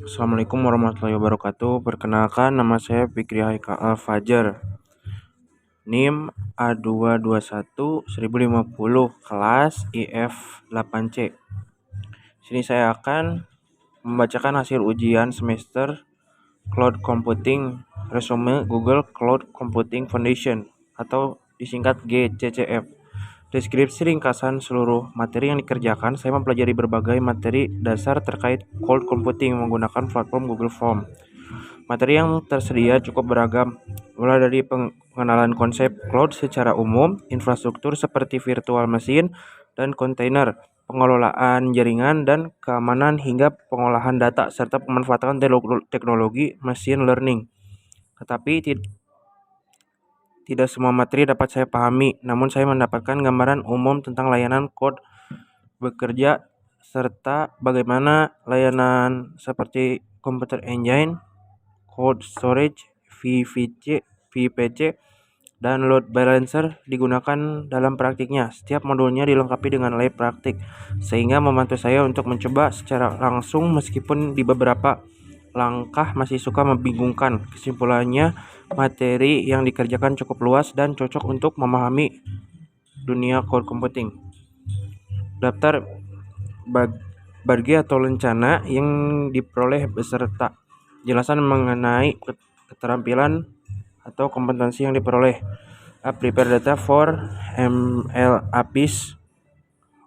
Assalamualaikum warahmatullahi wabarakatuh. Perkenalkan, nama saya Fikri Haikal Al-Fajar. NIM A221-1050, kelas IF8C. Sini saya akan membacakan hasil ujian semester Cloud Computing Resume Google Cloud Computing Foundation atau disingkat GCCF. Deskripsi ringkasan seluruh materi yang dikerjakan. Saya mempelajari berbagai materi dasar terkait cloud computing menggunakan platform Google Form. Materi yang tersedia cukup beragam, mulai dari pengenalan konsep cloud secara umum, infrastruktur seperti virtual machine dan kontainer, pengelolaan jaringan dan keamanan hingga pengolahan data serta pemanfaatan teknologi machine learning. Tetapi tidak semua materi dapat saya pahami, namun saya mendapatkan gambaran umum tentang layanan code bekerja serta bagaimana layanan seperti Computer Engine, Code Storage, VPC, dan Load Balancer digunakan dalam praktiknya. Setiap modulnya dilengkapi dengan lab praktik, sehingga membantu saya untuk mencoba secara langsung meskipun di beberapa langkah masih suka membingungkan. Kesimpulannya, materi yang dikerjakan cukup luas dan cocok untuk memahami dunia cloud computing. Daftar bagi atau lencana yang diperoleh beserta jelasan mengenai keterampilan atau kompetensi yang diperoleh. Prepare data for ML APIs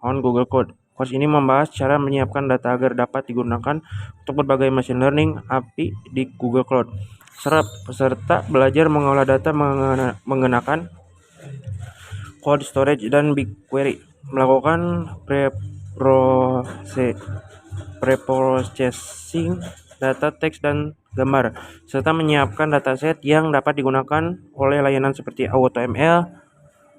on Google Code. Course ini membahas cara menyiapkan data agar dapat digunakan untuk berbagai machine learning API di Google Cloud. Peserta belajar mengolah data menggunakan Code Storage dan BigQuery, melakukan preprocessing data teks dan gambar, serta menyiapkan dataset yang dapat digunakan oleh layanan seperti AutoML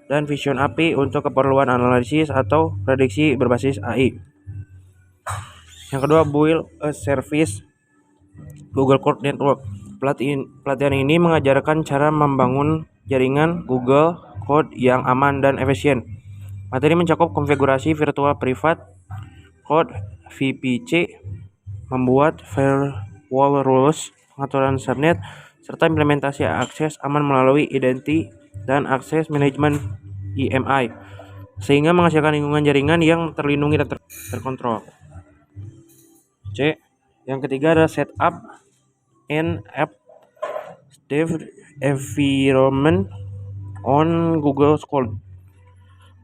dan Vision API untuk keperluan analisis atau prediksi berbasis AI. Yang kedua, build a service Google Cloud Network. Pelatihan ini mengajarkan cara membangun jaringan Google Cloud yang aman dan efisien. Materi mencakup konfigurasi virtual private cloud VPC, membuat firewall rules, pengaturan subnet, serta implementasi akses aman melalui identity dan akses management EMI, sehingga menghasilkan lingkungan jaringan yang terlindungi dan terkontrol. C. Yang ketiga adalah setup and app dev environment on Google Cloud.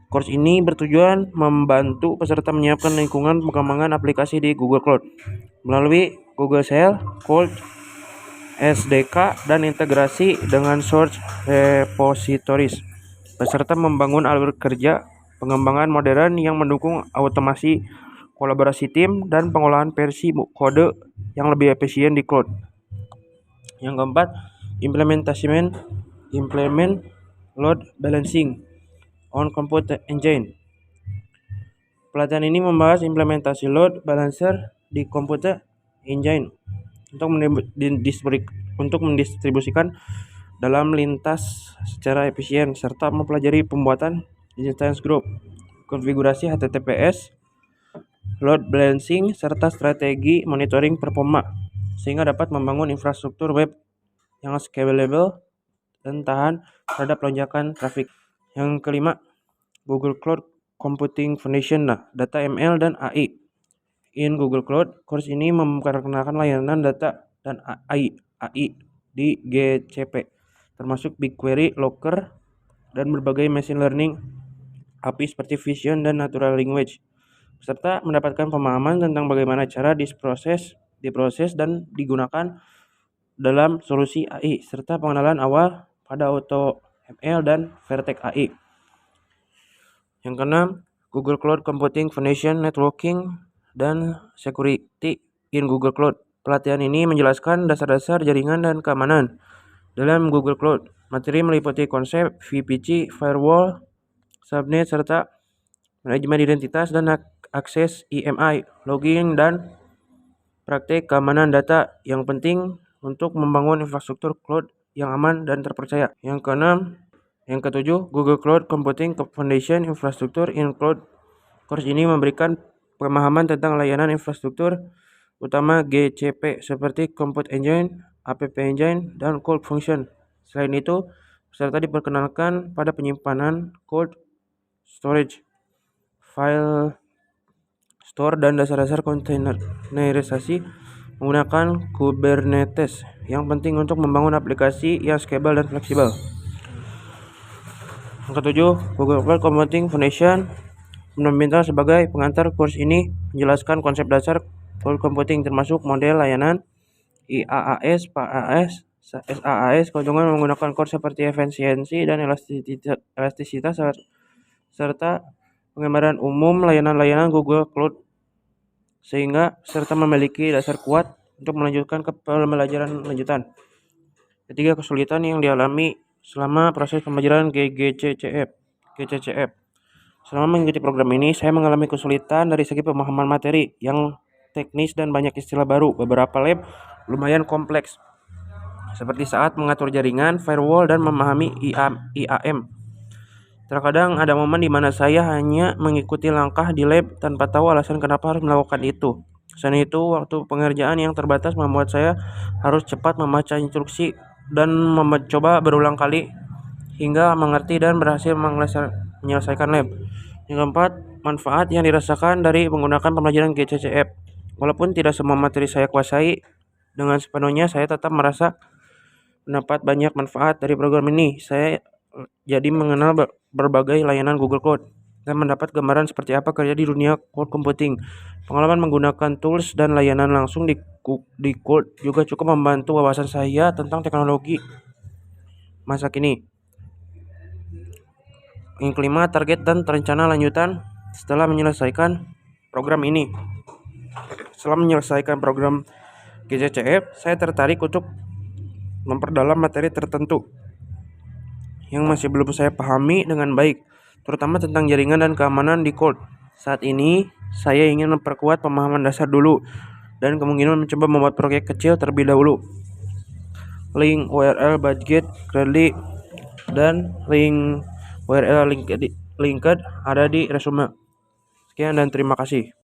Course ini bertujuan membantu peserta menyiapkan lingkungan pengembangan aplikasi di Google Cloud melalui Google Shell, Cloud SDK, dan integrasi dengan source repositories. Peserta membangun alur kerja pengembangan modern yang mendukung otomasi kolaborasi tim dan pengolahan versi kode yang lebih efisien di cloud. Yang keempat, implement load balancing on Computer Engine. Pelatihan ini membahas implementasi load balancer di Computer Engine untuk mendistribusikan dalam lintas secara efisien, serta mempelajari pembuatan instance group, konfigurasi HTTPS, load balancing, serta strategi monitoring performa, sehingga dapat membangun infrastruktur web yang scalable dan tahan terhadap lonjakan traffic. Yang kelima, Google Cloud Computing Foundation, data ML dan AI in Google Cloud. Course ini memperkenalkan layanan data dan AI di GCP, termasuk BigQuery, Looker, dan berbagai machine learning API seperti Vision dan Natural Language. Peserta mendapatkan pemahaman tentang bagaimana cara diproses dan digunakan dalam solusi AI, serta pengenalan awal pada AutoML dan Vertex AI. Yang keenam, Google Cloud Computing Foundation Networking dan Security in Google Cloud. Pelatihan ini menjelaskan dasar-dasar jaringan dan keamanan dalam Google Cloud. Materi meliputi konsep VPC, firewall, subnet, serta manajemen identitas dan akses EMI, logging, dan praktik keamanan data yang penting untuk membangun infrastruktur cloud yang aman dan terpercaya. Yang ketujuh, Google Cloud Computing Foundation Infrastructure in Cloud. Course ini memberikan pemahaman tentang layanan infrastruktur utama GCP seperti Compute Engine, App Engine, dan Code Function. Selain itu, peserta diperkenalkan pada penyimpanan code storage, file store, dan dasar-dasar kontainerisasi menggunakan Kubernetes yang penting untuk membangun aplikasi yang scalable dan fleksibel. Yang ketujuh, Google Cloud Computing Foundation meminta sebagai pengantar kurs ini menjelaskan konsep dasar cloud computing termasuk model layanan IaaS, PaaS, SaaS, keuntungan menggunakan core seperti efisiensi dan elastisitas serta penggambaran umum layanan-layanan Google Cloud sehingga peserta memiliki dasar kuat untuk melanjutkan ke pembelajaran lanjutan. Ketiga, kesulitan yang dialami selama proses pembelajaran GCCF. Selama mengikuti program ini, saya mengalami kesulitan dari segi pemahaman materi yang teknis dan banyak istilah baru. Beberapa lab lumayan kompleks, seperti saat mengatur jaringan, firewall, dan memahami IAM. Terkadang ada momen di mana saya hanya mengikuti langkah di lab tanpa tahu alasan kenapa harus melakukan itu. Selain itu, waktu pengerjaan yang terbatas membuat saya harus cepat membaca instruksi dan mencoba berulang kali hingga mengerti dan berhasil menyelesaikan lab. Yang keempat, manfaat yang dirasakan dari menggunakan pembelajaran GCCF. Walaupun tidak semua materi saya kuasai dengan sepenuhnya, saya tetap merasa mendapat banyak manfaat dari program ini. Saya jadi mengenal berbagai layanan Google Cloud dan mendapat gambaran seperti apa kerja di dunia cloud computing. Pengalaman menggunakan tools dan layanan langsung di cloud juga cukup membantu wawasan saya tentang teknologi masa kini. Yang kelima, target dan rencana lanjutan setelah menyelesaikan program ini. Setelah menyelesaikan program GCCF, saya tertarik untuk memperdalam materi tertentu yang masih belum saya pahami dengan baik, terutama tentang jaringan dan keamanan di cloud. Saat ini, saya ingin memperkuat pemahaman dasar dulu dan kemungkinan mencoba membuat proyek kecil terlebih dahulu. Link URL budget Gradle dan link URL linked ada di resume. Sekian dan terima kasih.